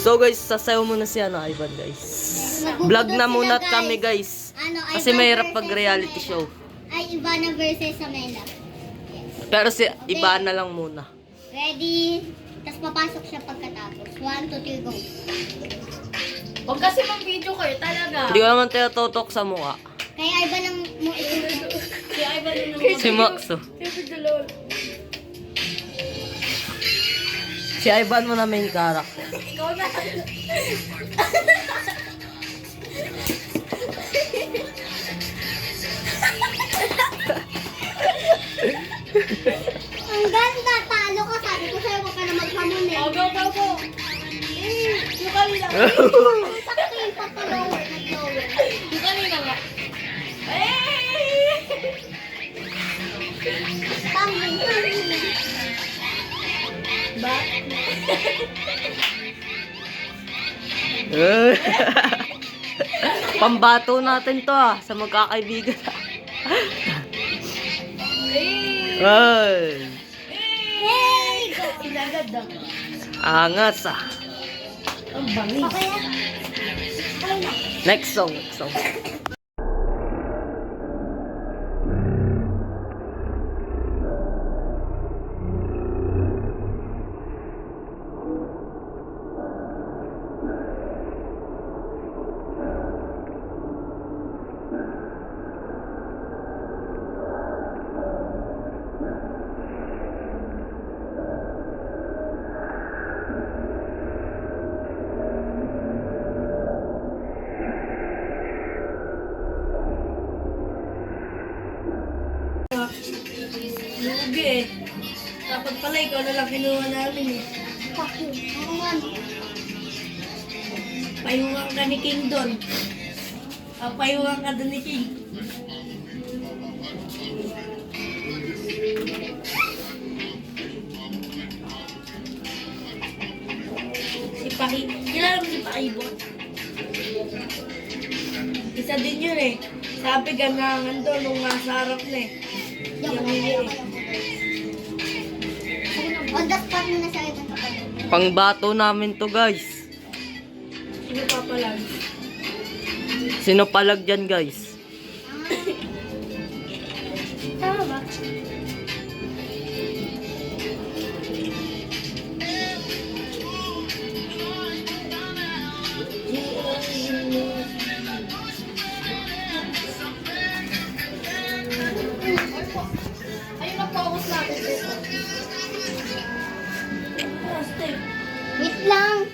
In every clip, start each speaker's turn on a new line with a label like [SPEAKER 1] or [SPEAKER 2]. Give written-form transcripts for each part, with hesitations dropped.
[SPEAKER 1] So guys, sasayaw muna si Ivan guys. Vlog na muna kami guys. Kasi mahirap pag reality show.
[SPEAKER 2] Ay, Ivana versus Amela.
[SPEAKER 1] Pero si Ivana lang muna.
[SPEAKER 2] Ready? Tapos papasok siya pagkatapos. 1, 2, 3, go.
[SPEAKER 3] Huwag kasi mag-video kayo talaga.
[SPEAKER 1] Hindi ko naman tutok sa mukha.
[SPEAKER 2] Kaya Ivan ang mo ito.
[SPEAKER 3] Si Ivan yung naman.
[SPEAKER 1] Si Maxo. Si Ivan mo na main character.
[SPEAKER 3] Ikaw na.
[SPEAKER 2] Ang ganda, talo ka. Sabi ko sa'yo, huwag ka na maghamon eh.
[SPEAKER 3] Oh, go, go, go. Yung kanina.
[SPEAKER 2] Sakto yung pagka-lower, nag-lower.
[SPEAKER 3] Yung kanina nga.
[SPEAKER 2] Tumbling.
[SPEAKER 3] Ba?
[SPEAKER 1] Pambato natin to sa magkakaibigan. Ay,
[SPEAKER 2] Hey! Go!
[SPEAKER 3] Sinagad na.
[SPEAKER 1] angas
[SPEAKER 3] Ang bangis.
[SPEAKER 2] Okay na. Okay na.
[SPEAKER 1] Next song, next song.
[SPEAKER 3] Lugi eh. Dapat pala ikaw na lang kinuha namin eh.
[SPEAKER 2] Fuck you. Ako nga.
[SPEAKER 3] Payungan ka ni King doon. Payungan ka doon ni King. Si Pahi. Kilala mo si Pahibot? Isa din yun eh. Sabi ganangan doon nung nasa harap na eh. Yung hindi eh.
[SPEAKER 2] On the spot mo na sa Ivan kapag.
[SPEAKER 1] Pangbato namin to guys.
[SPEAKER 3] Sino papalag?
[SPEAKER 1] Sino palag dyan guys?
[SPEAKER 2] Tama ba?
[SPEAKER 3] Ayun ang focus natin dito.
[SPEAKER 2] Wait lang.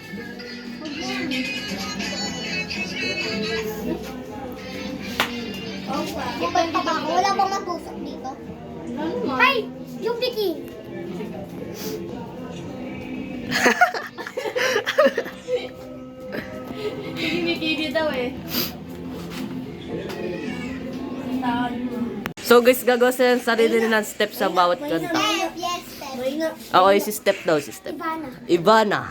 [SPEAKER 2] Bukod pa ba ako? Wala bang matusok dito? Ay! Yung bikini.
[SPEAKER 3] Bikini daw eh. Sintahan mo.
[SPEAKER 1] So guys, gagawa sila ng sarili nilang step sa bawat kanta.
[SPEAKER 2] Yes, yes, step.
[SPEAKER 1] Okay, si Step daw, si Step.
[SPEAKER 2] Ivana.
[SPEAKER 1] Ivana.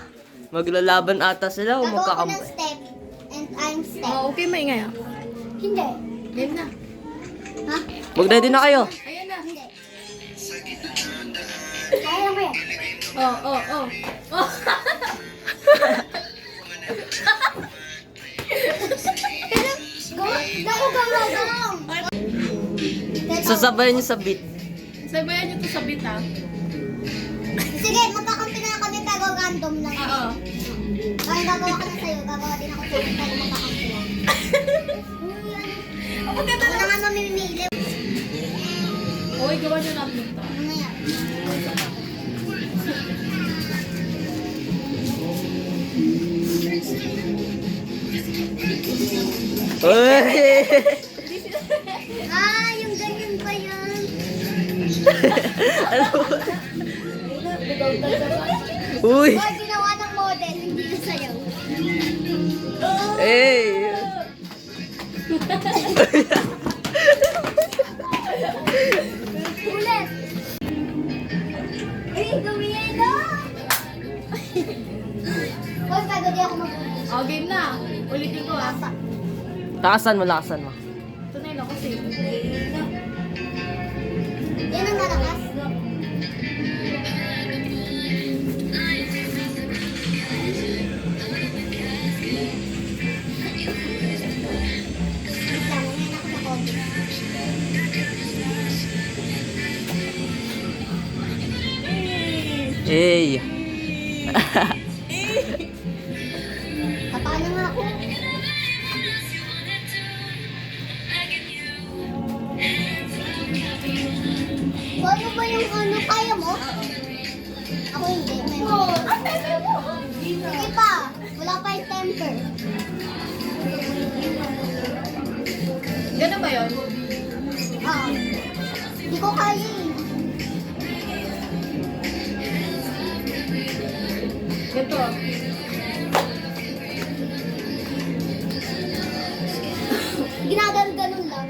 [SPEAKER 1] Maglalaban ata sila o
[SPEAKER 2] Gagawa ko ng
[SPEAKER 1] magkakambay?
[SPEAKER 2] step. And I'm step.
[SPEAKER 3] Oh, okay maingay ah.
[SPEAKER 2] Hindi.
[SPEAKER 3] Game na.
[SPEAKER 2] Ha?
[SPEAKER 1] Mag-ready na kayo.
[SPEAKER 3] Ayan na.
[SPEAKER 2] Hindi. Kaya lang ko yan.
[SPEAKER 3] Oh, oh, oh. Oh.
[SPEAKER 2] Pero, go!
[SPEAKER 1] Sasabayan niyo sa beat.
[SPEAKER 3] Sabayan niyo to sa beat ah.
[SPEAKER 2] Sige, magkakampi na kami pero random lang.
[SPEAKER 3] Oo.
[SPEAKER 2] Kaya gagawa ka na sa'yo, gagawa din ako sa'yo pero magkakampi lang.
[SPEAKER 3] Ako ganda
[SPEAKER 2] Ako na nga mamimili.
[SPEAKER 3] Uy, gawa niyo natin ito.
[SPEAKER 2] Ano na yan?
[SPEAKER 1] Uy!
[SPEAKER 2] Ah, yung ganyan pa yan.
[SPEAKER 1] Uy!
[SPEAKER 2] Boy, ginawa ng model, hindi na sa'yo.
[SPEAKER 1] Hey!
[SPEAKER 2] Ulit. Ay, gawin na. Boy, pagod di ako mag-ulit.
[SPEAKER 3] Oh, game na. Ulitin ko ah.
[SPEAKER 1] Lakasan mo, lakasan mo.
[SPEAKER 3] Tunay na kasi.
[SPEAKER 2] Yan ang malakas. Paano nga ako? Ano ba yung ano? Kaya mo? Ako hindi. May Sige pa. Wala pa yung temper.
[SPEAKER 3] Gano'n ba yun?
[SPEAKER 2] Ah. Hindi ko kaya eh.
[SPEAKER 3] Ganito.
[SPEAKER 2] Ginaganon lang.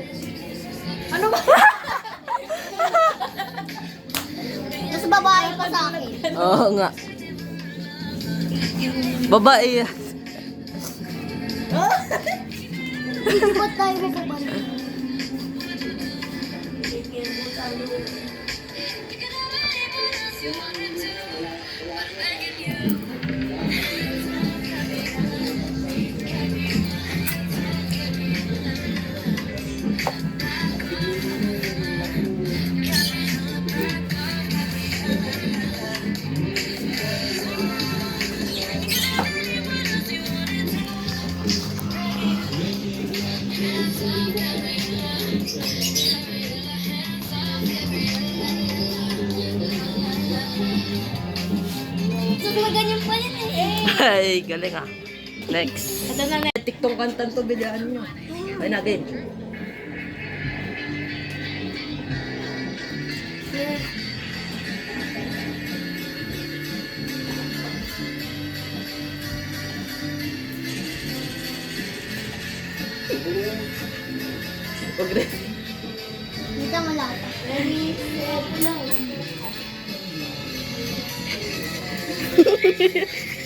[SPEAKER 3] Ano ba?
[SPEAKER 2] Tapos babae pa sa akin.
[SPEAKER 1] Oo nga. Babae yan.
[SPEAKER 2] Ba't tayo bababa? So, ganyan pa yan eh.
[SPEAKER 1] Ay, galing ah. Next.
[SPEAKER 3] Ito na na. TikTok kantan to, bilyaan nyo.
[SPEAKER 1] Ay, natin. Progress.
[SPEAKER 2] Hindi ka malata. Ready, set, play.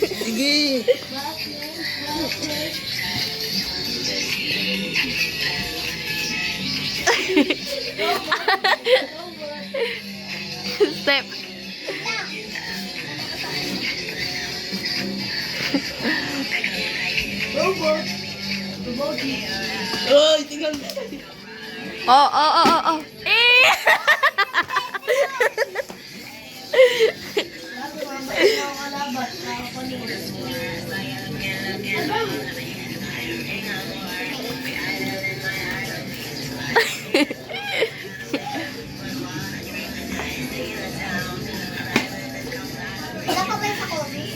[SPEAKER 1] Sige. Step. Oy, tingnan mo. Oh. Eh!
[SPEAKER 2] Wala ka ba yung sa coffee?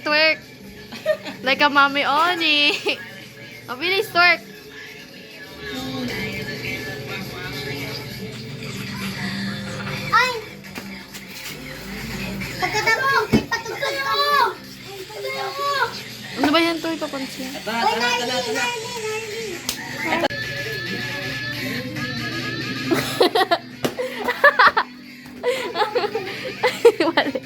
[SPEAKER 4] Twerk. Like a mommy Oni. Mabilis, twerk.
[SPEAKER 2] Ay! Pagkatapos yung cake, patugtog ka mo!
[SPEAKER 4] Ano ba yan, Toy? Papansin.
[SPEAKER 2] Uy, Narly!
[SPEAKER 4] Mali.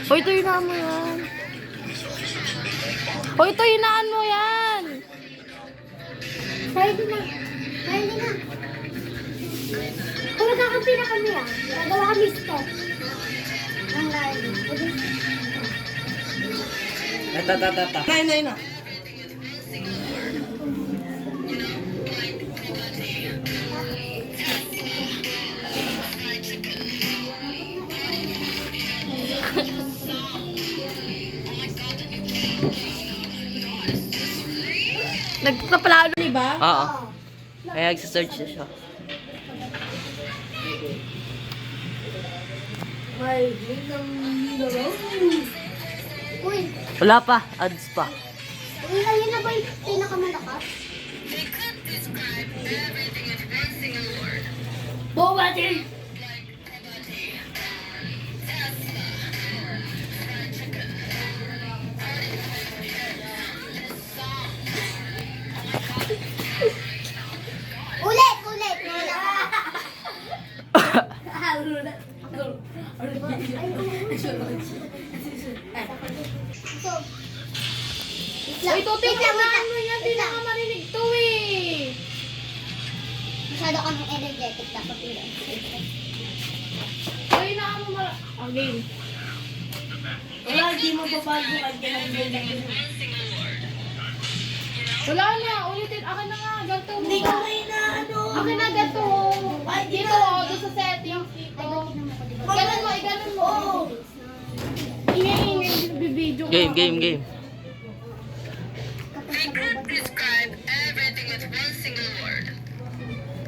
[SPEAKER 4] Hoy, Toy, hinaan mo yan. Hoy, Toy, hinaan mo yan.
[SPEAKER 2] Ready na. Kung magkakampi na kami ah, gagawa kami stop. Ang Narly.
[SPEAKER 1] Na.
[SPEAKER 4] Nagpapalalo ni ba?
[SPEAKER 1] Oo. Kaya nagsa-search na siya.
[SPEAKER 2] Uy,
[SPEAKER 1] Wala pa. Ads pa.
[SPEAKER 2] ayun na ba yung pinakamalakas?
[SPEAKER 3] Bobati!
[SPEAKER 2] Ulit!
[SPEAKER 4] Uy, Tuti, kailangan mo yan. Di na ka marinig to eh.
[SPEAKER 2] Masyado kang energetic dapat yun.
[SPEAKER 4] Uy, na mo game.
[SPEAKER 3] Wala, di mo babago kahit kailan mo lang.
[SPEAKER 4] Wala na, ulitin. Akin na nga, ganito mo.
[SPEAKER 3] Hindi ko kayo na ano.
[SPEAKER 4] Akin na ganito.
[SPEAKER 3] Ay, di
[SPEAKER 4] Dito,
[SPEAKER 3] na.
[SPEAKER 4] doon sa settings. Dito.
[SPEAKER 3] Wag-
[SPEAKER 4] Ganun mo, ganun mo.
[SPEAKER 3] Oo.
[SPEAKER 4] Ingay, bibidyo ko.
[SPEAKER 1] Game.
[SPEAKER 5] They could describe everything with one single word.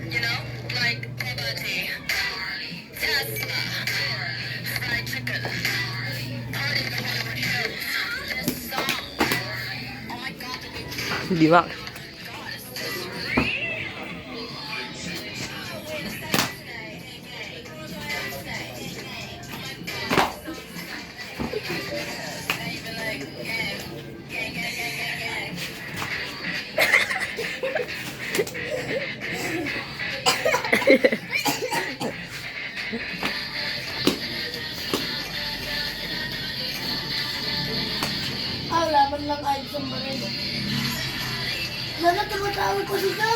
[SPEAKER 5] You know, like poverty, Tesla, fried chicken, party in the Hollywood Hills, this song. Oh my God, did we
[SPEAKER 1] Hindi ba?
[SPEAKER 3] Laban lang kahit sa baril. Sana tumatawag ko dito.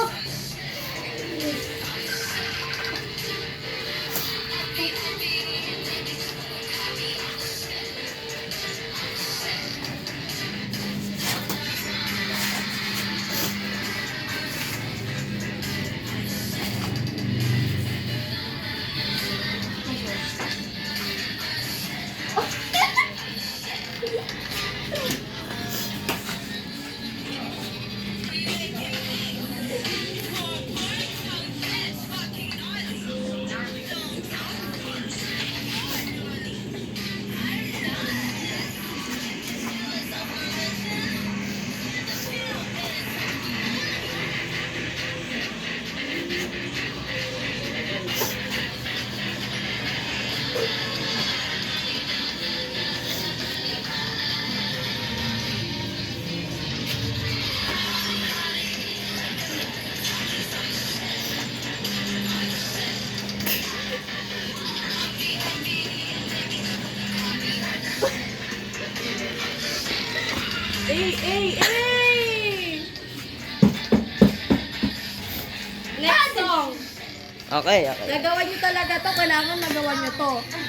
[SPEAKER 4] Hey! Next song.
[SPEAKER 1] Okay.
[SPEAKER 4] Nagawa nyo talaga to. Kailangan nagawa nyo to.
[SPEAKER 2] Ang